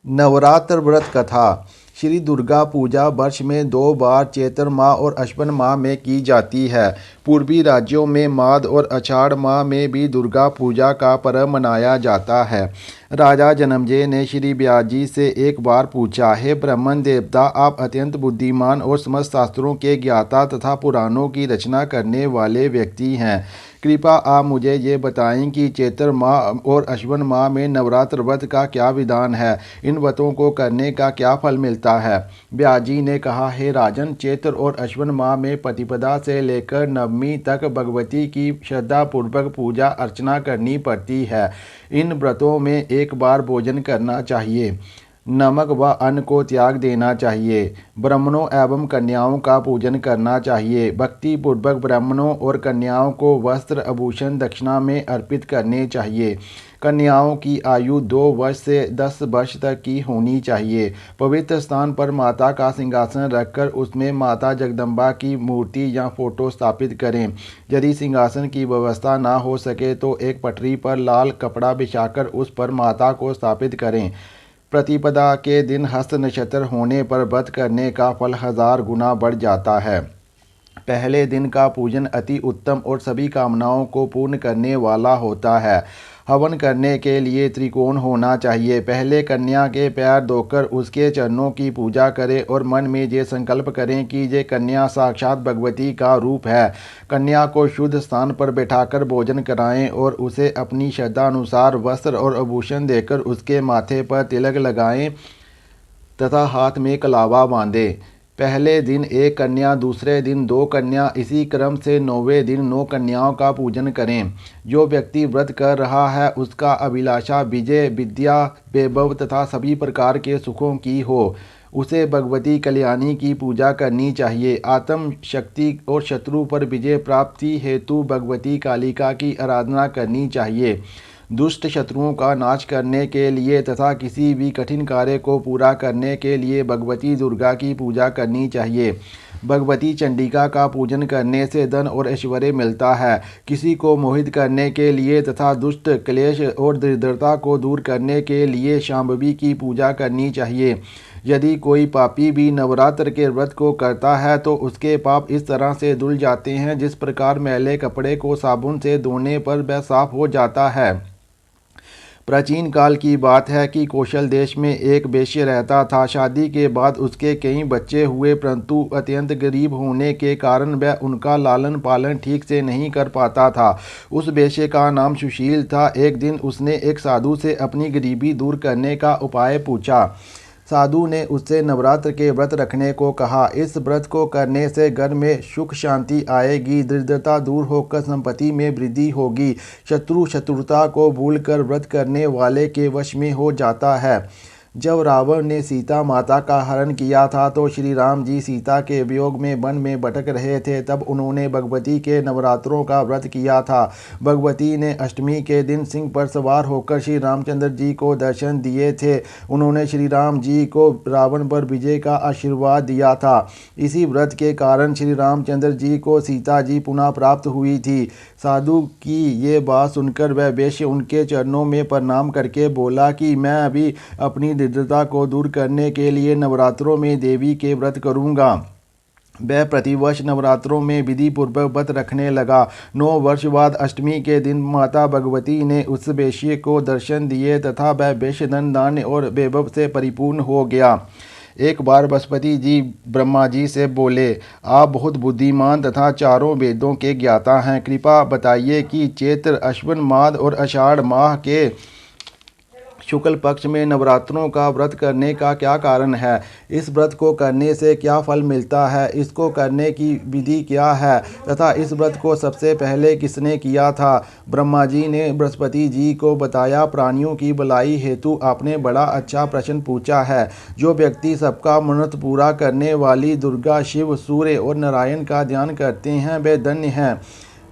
नवरात्र व्रत कथा। श्री दुर्गा पूजा वर्ष में 2 बार चैत्र माह और अश्विन माह में की जाती है। पूर्वी राज्यों में माघ और आषाढ़ माह में भी दुर्गा पूजा का पर्व मनाया जाता है। राजा जन्मेजय ने श्री व्यास जी से एक बार पूछा, हे ब्राह्मण देवता, आप अत्यंत बुद्धिमान और समस्त शास्त्रों के ज्ञाता तथा पुराणों की रचना करने वाले व्यक्ति हैं। कृपा आप मुझे ये बताएं कि चैत्र माह और अश्विन माह में नवरात्र व्रत का क्या विधान है। इन व्रतों को करने का क्या फल मिलता है। व्यास जी ने कहा, हे राजन, चैत्र और अश्विन माह में प्रतिपदा से लेकर नवमी तक भगवती की श्रद्धापूर्वक पूजा अर्चना करनी पड़ती है। इन व्रतों में एक बार भोजन करना चाहिए, नमक व अन्न को त्याग देना चाहिए, ब्राह्मणों एवं कन्याओं का पूजन करना चाहिए, भक्ति पूर्वक ब्राह्मणों और कन्याओं को वस्त्र आभूषण दक्षिणा में अर्पित करने चाहिए। कन्याओं की आयु 2 वर्ष से 10 वर्ष तक की होनी चाहिए। पवित्र स्थान पर माता का सिंहासन रखकर उसमें माता जगदम्बा की मूर्ति या फोटो स्थापित करें। यदि सिंहासन की व्यवस्था ना हो सके तो एक पटरी पर लाल कपड़ा बिछाकर उस पर माता को स्थापित करें। प्रतिपदा के दिन हस्त नक्षत्र होने पर व्रत करने का फल 1000 गुना बढ़ जाता है। पहले दिन का पूजन अति उत्तम और सभी कामनाओं को पूर्ण करने वाला होता है। हवन करने के लिए त्रिकोण होना चाहिए। पहले कन्या के पैर धोकर उसके चरणों की पूजा करें और मन में ये संकल्प करें कि ये कन्या साक्षात भगवती का रूप है। कन्या को शुद्ध स्थान पर बैठाकर भोजन कराएं और उसे अपनी श्रद्धा अनुसार वस्त्र और आभूषण देकर उसके माथे पर तिलक लगाएं तथा हाथ में कलावा बांधें। पहले दिन एक कन्या, दूसरे दिन 2 कन्या, इसी क्रम से 9वें दिन 9 कन्याओं का पूजन करें। जो व्यक्ति व्रत कर रहा है उसका अभिलाषा विजय, विद्या, वैभव तथा सभी प्रकार के सुखों की हो। उसे भगवती कल्याणी की पूजा करनी चाहिए। आत्म शक्ति और शत्रु पर विजय प्राप्ति हेतु भगवती कालिका की आराधना करनी चाहिए। दुष्ट शत्रुओं का नाश करने के लिए तथा किसी भी कठिन कार्य को पूरा करने के लिए भगवती दुर्गा की पूजा करनी चाहिए। भगवती चंडिका का पूजन करने से धन और ऐश्वर्य मिलता है। किसी को मोहित करने के लिए तथा दुष्ट क्लेश और दरिद्रता को दूर करने के लिए शांभवी की पूजा करनी चाहिए। यदि कोई पापी भी नवरात्र के व्रत को करता है तो उसके पाप इस तरह से धुल जाते हैं जिस प्रकार मैले कपड़े को साबुन से धोने पर वह साफ हो जाता है। प्राचीन काल की बात है कि कौशल देश में एक वेश्य रहता था। शादी के बाद उसके कई बच्चे हुए, परंतु अत्यंत गरीब होने के कारण वह उनका लालन पालन ठीक से नहीं कर पाता था। उस वेश्य का नाम सुशील था। एक दिन उसने एक साधु से अपनी गरीबी दूर करने का उपाय पूछा। साधु ने उससे नवरात्र के व्रत रखने को कहा। इस व्रत को करने से घर में सुख शांति आएगी, दरिद्रता दूर होकर संपत्ति में वृद्धि होगी, शत्रु शत्रुता को भूलकर व्रत करने वाले के वश में हो जाता है। जब रावण ने सीता माता का हरण किया था तो श्री राम जी सीता के वियोग में वन में भटक रहे थे। तब उन्होंने भगवती के नवरात्रों का व्रत किया था। भगवती ने अष्टमी के दिन सिंह पर सवार होकर श्री रामचंद्र जी को दर्शन दिए थे। उन्होंने श्री राम जी को रावण पर विजय का आशीर्वाद दिया था। इसी व्रत के कारण श्री रामचंद्र जी को सीता जी पुनः प्राप्त हुई थी। साधु की ये बात सुनकर वह वेश्य उनके चरणों में प्रणाम करके बोला कि मैं अभी अपनी दरिद्रता को दूर करने के लिए नवरात्रों में देवी के व्रत करूंगा। वह प्रतिवर्ष नवरात्रों में विधि पूर्वक व्रत रखने लगा। 9 वर्ष बाद अष्टमी के दिन माता भगवती ने उस वेश्य को दर्शन दिए तथा वह वेश्य धन धान्य और वैभव से परिपूर्ण हो गया। एक बार बृहस्पति जी ब्रह्मा जी से बोले, आप बहुत बुद्धिमान तथा चारों वेदों के ज्ञाता हैं। कृपा बताइए कि चैत्र, अश्विन माह और आषाढ़ माह के शुक्ल पक्ष में नवरात्रों का व्रत करने का क्या कारण है। इस व्रत को करने से क्या फल मिलता है, इसको करने की विधि क्या है तथा इस व्रत को सबसे पहले किसने किया था। ब्रह्मा जी ने बृहस्पति जी को बताया, प्राणियों की भलाई हेतु आपने बड़ा अच्छा प्रश्न पूछा है। जो व्यक्ति सबका मन्नत पूरा करने वाली दुर्गा, शिव, सूर्य और नारायण का ध्यान करते हैं वे धन्य हैं।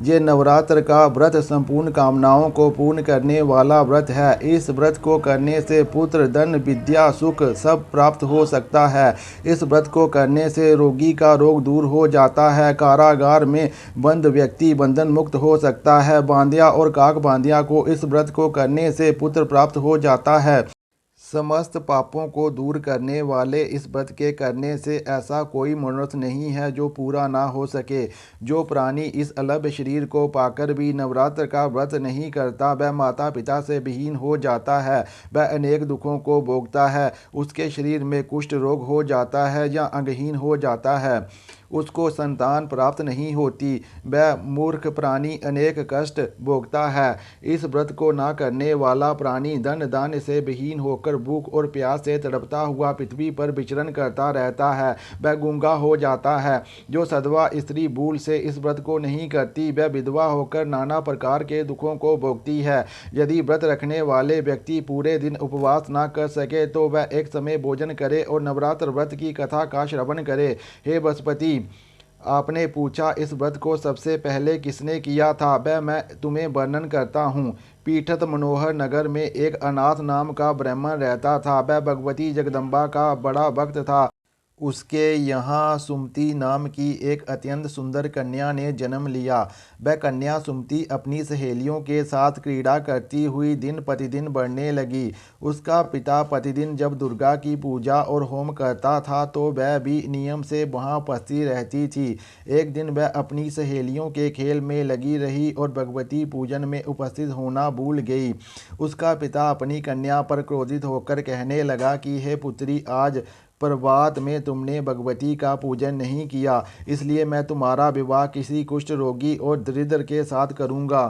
ये नवरात्र का व्रत संपूर्ण कामनाओं को पूर्ण करने वाला व्रत है। इस व्रत को करने से पुत्र, धन, विद्या, सुख सब प्राप्त हो सकता है। इस व्रत को करने से रोगी का रोग दूर हो जाता है। कारागार में बंद व्यक्ति बंधन मुक्त हो सकता है। बांधिया और काक बांधिया को इस व्रत को करने से पुत्र प्राप्त हो जाता है। समस्त पापों को दूर करने वाले इस व्रत के करने से ऐसा कोई मनोरथ नहीं है जो पूरा ना हो सके। जो प्राणी इस अलभ शरीर को पाकर भी नवरात्र का व्रत नहीं करता, वह माता पिता से विहीन हो जाता है, वह अनेक दुखों को भोगता है, उसके शरीर में कुष्ठ रोग हो जाता है या अंगहीन हो जाता है, उसको संतान प्राप्त नहीं होती, वह मूर्ख प्राणी अनेक कष्ट भोगता है। इस व्रत को ना करने वाला प्राणी धन धान्य से विहीन होकर भूख और प्यास से तड़पता हुआ पृथ्वी पर विचरण करता रहता है, वह गूंगा हो जाता है। जो सधवा स्त्री भूल से इस व्रत को नहीं करती, वह विधवा होकर नाना प्रकार के दुखों को भोगती है। यदि व्रत रखने वाले व्यक्ति पूरे दिन उपवास ना कर सके तो वह एक समय भोजन करे और नवरात्र व्रत की कथा का श्रवण करे। हे बृहस्पति, आपने पूछा इस व्रत को सबसे पहले किसने किया था, वह मैं तुम्हें वर्णन करता हूँ। पीठत मनोहर नगर में एक अनाथ नाम का ब्राह्मण रहता था। वह भगवती जगदम्बा का बड़ा भक्त था। उसके यहाँ सुमति नाम की एक अत्यंत सुंदर कन्या ने जन्म लिया। वह कन्या सुमति अपनी सहेलियों के साथ क्रीड़ा करती हुई दिन प्रतिदिन बढ़ने लगी। उसका पिता प्रतिदिन जब दुर्गा की पूजा और होम करता था तो वह भी नियम से वहाँ उपस्थित रहती थी। एक दिन वह अपनी सहेलियों के खेल में लगी रही और भगवती पूजन में उपस्थित होना भूल गई। उसका पिता अपनी कन्या पर क्रोधित होकर कहने लगा कि हे पुत्री, आज प्रभात में तुमने भगवती का पूजन नहीं किया, इसलिए मैं तुम्हारा विवाह किसी कुष्ठ रोगी और दरिद्र के साथ करूँगा।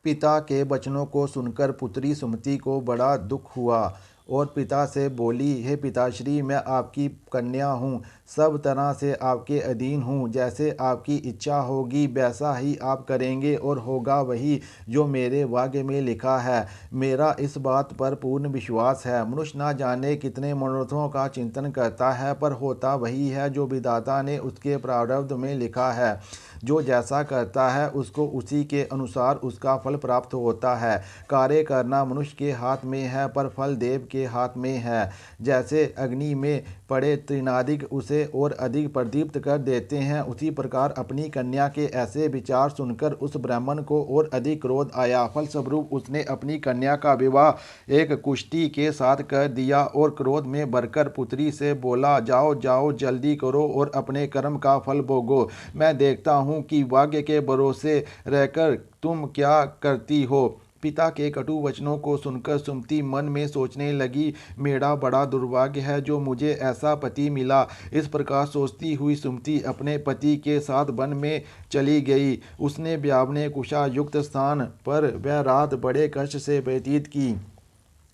पिता के वचनों को सुनकर पुत्री सुमति को बड़ा दुख हुआ और पिता से बोली, हे पिताश्री, मैं आपकी कन्या हूँ, सब तरह से आपके अधीन हूँ। जैसे आपकी इच्छा होगी वैसा ही आप करेंगे और होगा वही जो मेरे भाग्य में लिखा है। मेरा इस बात पर पूर्ण विश्वास है। मनुष्य ना जाने कितने मनोरथों का चिंतन करता है, पर होता वही है जो विधाता ने उसके प्रारब्ध में लिखा है। जो जैसा करता है उसको उसी के अनुसार उसका फल प्राप्त होता है। कार्य करना मनुष्य के हाथ में है, पर फल देव के हाथ में है। जैसे अग्नि में पड़े तृणादिक उसे और अधिक प्रदीप्त कर देते हैं, उसी प्रकार अपनी कन्या के ऐसे विचार सुनकर उस ब्राह्मण को और अधिक क्रोध आया। फलस्वरूप उसने अपनी कन्या का विवाह एक कुष्ठी के साथ कर दिया और क्रोध में भरकर पुत्री से बोला, जाओ जाओ जल्दी करो और अपने कर्म का फल भोगो। मैं देखता हूँ कि भाग्य के भरोसे रहकर तुम क्या करती हो। पिता के कटु वचनों को सुनकर सुमति मन में सोचने लगी, मेरा बड़ा दुर्भाग्य है जो मुझे ऐसा पति मिला। इस प्रकार सोचती हुई सुमति अपने पति के साथ वन में चली गई। उसने ब्यावने कुशा युक्त स्थान पर वह रात बड़े कष्ट से व्यतीत की।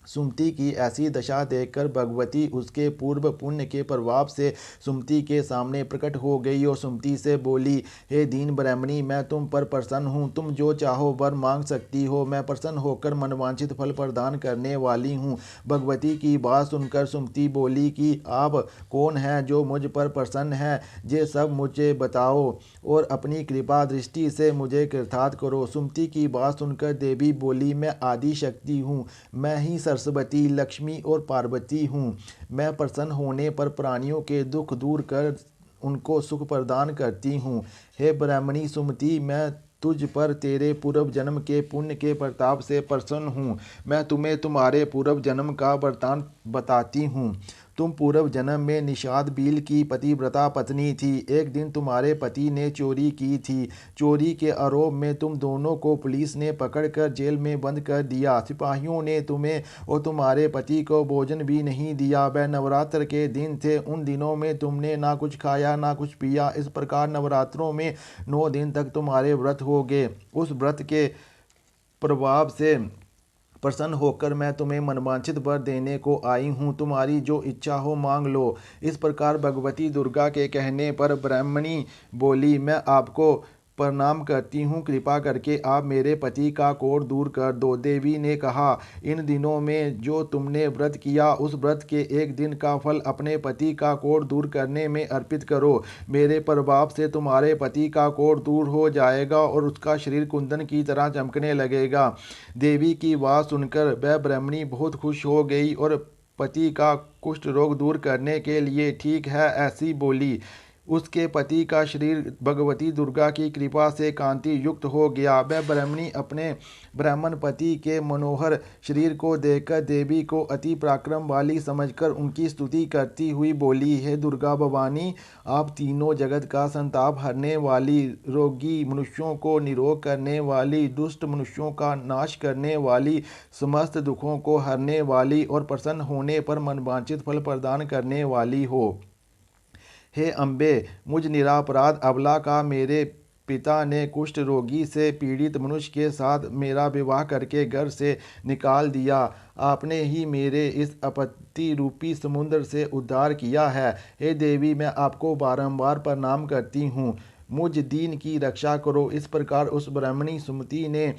सुमति की ऐसी दशा देखकर भगवती उसके पूर्व पुण्य के प्रभाव से सुमति के सामने प्रकट हो गई और सुमति से बोली, हे दीन ब्राह्मणी, मैं तुम पर प्रसन्न हूँ, तुम जो चाहो वर मांग सकती हो। मैं प्रसन्न होकर मनवांछित फल प्रदान करने वाली हूँ। भगवती की बात सुनकर सुमति बोली कि आप कौन हैं जो मुझ पर प्रसन्न है, ये सब मुझे बताओ और अपनी कृपा दृष्टि से मुझे कृतार्थ करो। सुमति की बात सुनकर देवी बोली, मैं आदि शक्ति हूँ, मैं ही सरस्वती, लक्ष्मी और पार्वती हूँ। मैं प्रसन्न होने पर प्राणियों के दुख दूर कर उनको सुख प्रदान करती हूँ। हे ब्राह्मणी सुमति, मैं तुझ पर तेरे पूर्व जन्म के पुण्य के प्रताप से प्रसन्न हूँ। मैं तुम्हें तुम्हारे पूर्व जन्म का वृत्तांत बताती हूँ। तुम पूर्व जन्म में निषाद बील की पतिव्रता पत्नी थी। एक दिन तुम्हारे पति ने चोरी की थी। चोरी के आरोप में तुम दोनों को पुलिस ने पकड़कर जेल में बंद कर दिया। सिपाहियों ने तुम्हें और तुम्हारे पति को भोजन भी नहीं दिया। वह नवरात्र के दिन थे। उन दिनों में तुमने ना कुछ खाया ना कुछ पिया। इस प्रकार नवरात्रों में 9 दिन तक तुम्हारे व्रत हो गए। उस व्रत के प्रभाव से प्रसन्न होकर मैं तुम्हें मनवांछित वर देने को आई हूँ। तुम्हारी जो इच्छा हो मांग लो। इस प्रकार भगवती दुर्गा के कहने पर ब्राह्मणी बोली, मैं आपको प्रणाम करती हूँ, कृपा करके आप मेरे पति का कोढ़ दूर कर दो। देवी ने कहा, इन दिनों में जो तुमने व्रत किया उस व्रत के एक दिन का फल अपने पति का कोढ़ दूर करने में अर्पित करो। मेरे प्रभाव से तुम्हारे पति का कोढ़ दूर हो जाएगा और उसका शरीर कुंदन की तरह चमकने लगेगा। देवी की बात सुनकर वह ब्राह्मणी बहुत खुश हो गई और पति का कुष्ठ रोग दूर करने के लिए ठीक है ऐसी बोली। उसके पति का शरीर भगवती दुर्गा की कृपा से कांति युक्त हो गया। वह ब्राह्मणी अपने ब्राह्मण पति के मनोहर शरीर को देखकर देवी को अति पराक्रम वाली समझकर उनकी स्तुति करती हुई बोली, हे दुर्गा भवानी, आप तीनों जगत का संताप हरने वाली, रोगी मनुष्यों को निरोग करने वाली, दुष्ट मनुष्यों का नाश करने वाली, समस्त दुखों को हरने वाली और प्रसन्न होने पर मनवांछित फल प्रदान करने वाली हो। हे अम्बे, मुझ निरापराध अबला का मेरे पिता ने कुष्ठ रोगी से पीड़ित मनुष्य के साथ मेरा विवाह करके घर से निकाल दिया। आपने ही मेरे इस आपत्ति रूपी समुद्र से उद्धार किया है। हे देवी, मैं आपको बारंबार प्रणाम करती हूँ। मुझ दीन की रक्षा करो। इस प्रकार उस ब्राह्मणी सुमति ने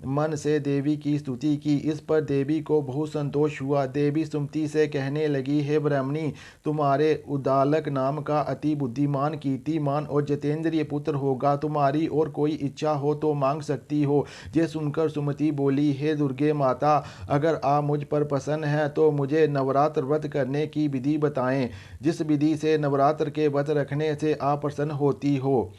मन से देवी की स्तुति की। इस पर देवी को बहुत संतोष हुआ। देवी सुमति से कहने लगी, हे ब्राह्मणी, तुम्हारे उद्दालक नाम का अति बुद्धिमान, कीर्तिमान और जितेंद्रिय पुत्र होगा। तुम्हारी और कोई इच्छा हो तो मांग सकती हो। ये सुनकर सुमति बोली, हे दुर्गे माता, अगर आप मुझ पर प्रसन्न हैं तो मुझे नवरात्र व्रत करने की विधि बताएं। जिस विधि से नवरात्र के व्रत रखने से आप प्रसन्न होती हो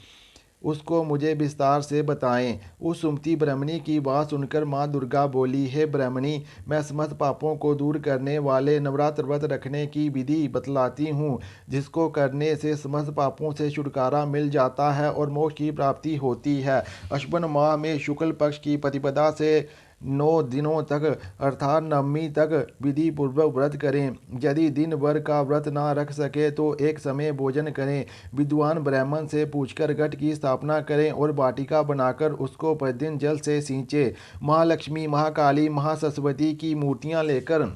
उसको मुझे विस्तार से बताएं। उस सुमति ब्राह्मणी की बात सुनकर माँ दुर्गा बोली, हे ब्राह्मणी, मैं समस्त पापों को दूर करने वाले नवरात्र व्रत रखने की विधि बतलाती हूँ, जिसको करने से समस्त पापों से छुटकारा मिल जाता है और मोक्ष की प्राप्ति होती है। अश्विन माह में शुक्ल पक्ष की प्रतिपदा से 9 दिनों तक अर्थात नवमी तक विधि पूर्वक व्रत करें। यदि दिन भर का व्रत ना रख सके तो एक समय भोजन करें। विद्वान ब्राह्मण से पूछकर घट की स्थापना करें और वाटिका बनाकर उसको प्रतिदिन जल से सींचें। महालक्ष्मी, महाकाली, महासरस्वती की मूर्तियां लेकर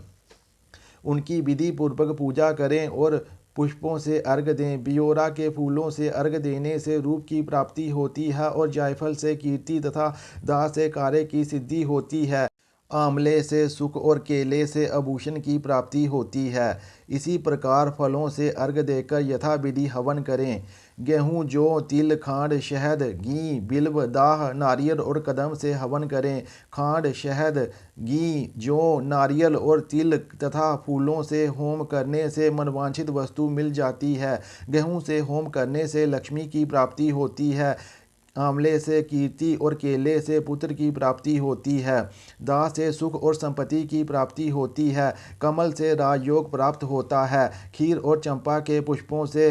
उनकी विधि पूर्वक पूजा करें और पुष्पों से अर्घ दें। बियोरा के फूलों से अर्घ देने से रूप की प्राप्ति होती है और जायफल से कीर्ति तथा दाह से कार्य की सिद्धि होती है। आंवले से सुख और केले से आभूषण की प्राप्ति होती है। इसी प्रकार फलों से अर्घ देकर यथाविधि हवन करें। गेहूँ, जौ, तिल, खांड, शहद, घी, बिल्व, दाह, नारियल और कदम से हवन करें। खांड, शहद, घी, जौ, नारियल और तिल तथा फूलों से होम करने से मनवांछित वस्तु मिल जाती है। गेहूँ से होम करने से लक्ष्मी की प्राप्ति होती है। आंवले से कीर्ति और केले से पुत्र की प्राप्ति होती है। दाह से सुख और संपत्ति की प्राप्ति होती है। कमल से राजयोग प्राप्त होता है। खीर और चंपा के पुष्पों से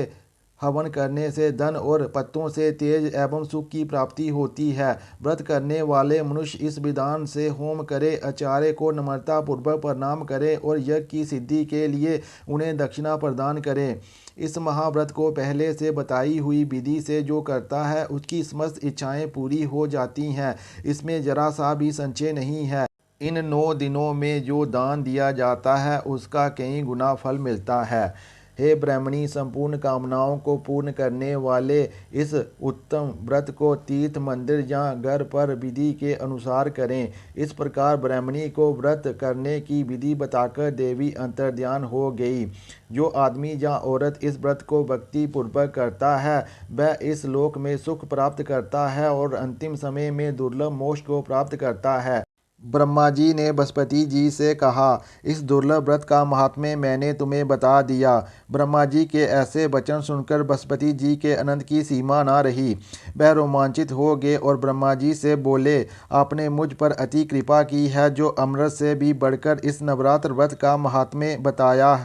हवन करने से धन और पत्तों से तेज एवं सुख की प्राप्ति होती है। व्रत करने वाले मनुष्य इस विधान से होम करे, आचार्य को नम्रता पूर्वक प्रणाम करे और यज्ञ की सिद्धि के लिए उन्हें दक्षिणा प्रदान करे। इस महाव्रत को पहले से बताई हुई विधि से जो करता है उसकी समस्त इच्छाएं पूरी हो जाती हैं। इसमें जरा सा भी संशय नहीं है। इन 9 दिनों में जो दान दिया जाता है उसका कई गुना फल मिलता है। हे ब्राह्मणी, संपूर्ण कामनाओं को पूर्ण करने वाले इस उत्तम व्रत को तीर्थ, मंदिर या घर पर विधि के अनुसार करें। इस प्रकार ब्राह्मणी को व्रत करने की विधि बताकर देवी अंतर्ध्यान हो गई। जो आदमी या औरत इस व्रत को भक्ति पूर्वक करता है वह इस लोक में सुख प्राप्त करता है और अंतिम समय में दुर्लभ मोक्ष को प्राप्त करता है। ब्रह्मा जी ने बृहस्पति जी से कहा, इस दुर्लभ व्रत का महात्म्य मैंने तुम्हें बता दिया। ब्रह्मा जी के ऐसे वचन सुनकर बृहस्पति जी के आनंद की सीमा न रही। वह रोमांचित हो गए और ब्रह्मा जी से बोले, आपने मुझ पर अति कृपा की है जो अमृत से भी बढ़कर इस नवरात्र व्रत का महात्म्य बताया।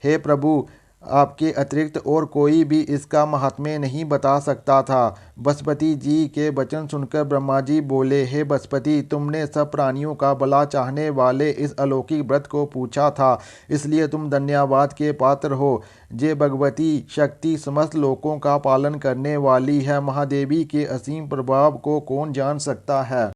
हे प्रभु, आपके अतिरिक्त और कोई भी इसका महात्म्य नहीं बता सकता था। बृहस्पति जी के वचन सुनकर ब्रह्मा जी बोले, हे बृहस्पति, तुमने सब प्राणियों का भला चाहने वाले इस अलौकिक व्रत को पूछा था, इसलिए तुम धन्यवाद के पात्र हो। जे भगवती शक्ति समस्त लोकों का पालन करने वाली है। महादेवी के असीम प्रभाव को कौन जान सकता है।